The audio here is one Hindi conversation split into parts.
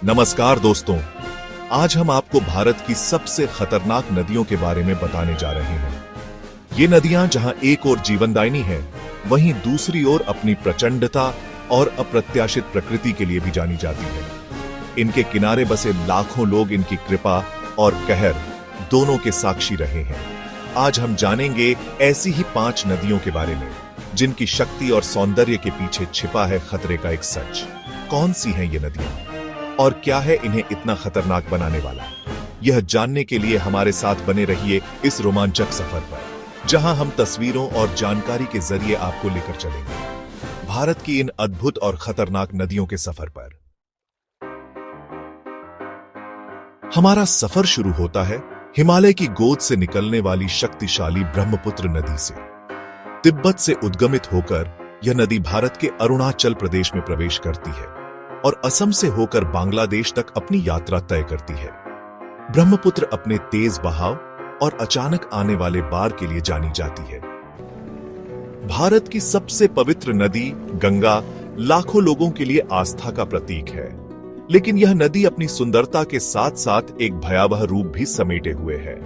नमस्कार दोस्तों, आज हम आपको भारत की सबसे खतरनाक नदियों के बारे में बताने जा रहे हैं। ये नदियां जहां एक ओर जीवनदायिनी है, वहीं दूसरी ओर अपनी प्रचंडता और अप्रत्याशित प्रकृति के लिए भी जानी जाती है। इनके किनारे बसे लाखों लोग इनकी कृपा और कहर दोनों के साक्षी रहे हैं। आज हम जानेंगे ऐसी ही 5 नदियों के बारे में जिनकी शक्ति और सौंदर्य के पीछे छिपा है खतरे का एक सच। कौन सी हैं ये नदियां और क्या है इन्हें इतना खतरनाक बनाने वाला? यह जानने के लिए हमारे साथ बने रहिए इस रोमांचक सफर पर, जहां हम तस्वीरों और जानकारी के जरिए आपको लेकर चलेंगे भारत की इन अद्भुत और खतरनाक नदियों के सफर पर। हमारा सफर शुरू होता है हिमालय की गोद से निकलने वाली शक्तिशाली ब्रह्मपुत्र नदी से। तिब्बत से उद्गमित होकर यह नदी भारत के अरुणाचल प्रदेश में प्रवेश करती है और असम से होकर बांग्लादेश तक अपनी यात्रा तय करती है। ब्रह्मपुत्र अपने तेज बहाव और अचानक आने वाले बाढ़ के लिए जानी जाती है। भारत की सबसे पवित्र नदी गंगा लाखों लोगों के लिए आस्था का प्रतीक है, लेकिन यह नदी अपनी सुंदरता के साथ साथ एक भयावह रूप भी समेटे हुए है।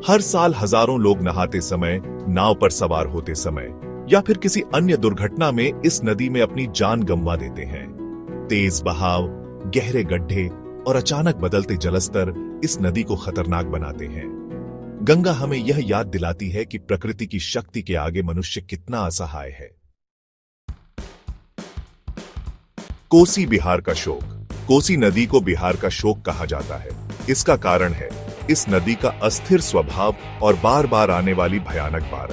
हर साल हजारों लोग नहाते समय, नाव पर सवार होते समय या फिर किसी अन्य दुर्घटना में इस नदी में अपनी जान गंवा देते हैं। तेज बहाव, गहरे गड्ढे और अचानक बदलते जलस्तर इस नदी को खतरनाक बनाते हैं। गंगा हमें यह याद दिलाती है कि प्रकृति की शक्ति के आगे मनुष्य कितना असहाय है। कोसी बिहार का शोक। कोसी नदी को बिहार का शोक कहा जाता है। इसका कारण है इस नदी का अस्थिर स्वभाव और बार बार आने वाली भयानक बाढ़।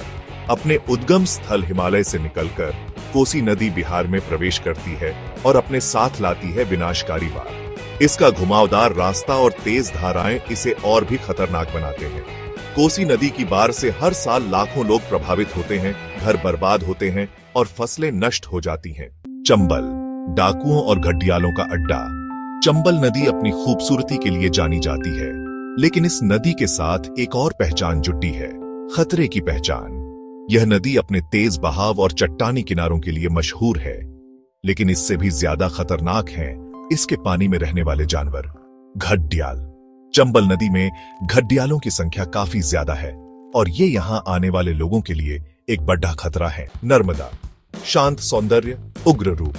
अपने उद्गम स्थल हिमालय से निकलकर कोसी नदी बिहार में प्रवेश करती है और अपने साथ लाती है विनाशकारी बाढ़। इसका घुमावदार रास्ता और तेज धाराएं इसे और भी खतरनाक बनाते हैं। कोसी नदी की बाढ़ से हर साल लाखों लोग प्रभावित होते हैं, घर बर्बाद होते हैं और फसलें नष्ट हो जाती हैं। चंबल, डाकुओं और घड़ियालों का अड्डा। चंबल नदी अपनी खूबसूरती के लिए जानी जाती है, लेकिन इस नदी के साथ एक और पहचान जुड़ी है, खतरे की पहचान। यह नदी अपने तेज बहाव और चट्टानी किनारों के लिए मशहूर है, लेकिन इससे भी ज्यादा खतरनाक हैं इसके पानी में रहने वाले जानवर, घड़ियाल। चंबल नदी में घड़ियालों की संख्या काफी ज्यादा है और ये यहां आने वाले लोगों के लिए एक बड़ा खतरा है। नर्मदा, शांत सौंदर्य, उग्र रूप।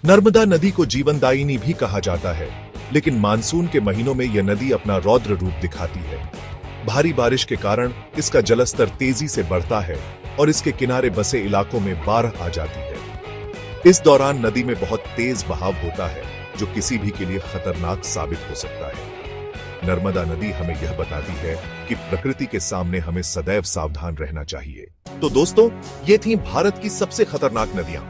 नर्मदा नदी को जीवनदायिनी भी कहा जाता है, लेकिन मानसून के महीनों में यह नदी अपना रौद्र रूप दिखाती है। भारी बारिश के कारण इसका जलस्तर तेजी से बढ़ता है और इसके किनारे बसे इलाकों में बाढ़ आ जाती है। इस दौरान नदी में बहुत तेज बहाव होता है, जो किसी भी के लिए खतरनाक साबित हो सकता है। नर्मदा नदी हमें यह बताती है कि प्रकृति के सामने हमें सदैव सावधान रहना चाहिए। तो दोस्तों, ये थी भारत की सबसे खतरनाक नदियां।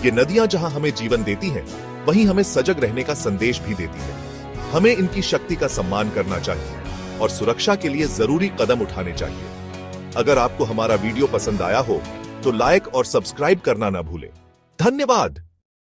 ये नदियां जहां हमें जीवन देती हैं, वहीं हमें सजग रहने का संदेश भी देती है। हमें इनकी शक्ति का सम्मान करना चाहिए और सुरक्षा के लिए जरूरी कदम उठाने चाहिए। अगर आपको हमारा वीडियो पसंद आया हो तो लाइक और सब्सक्राइब करना ना भूलें। धन्यवाद।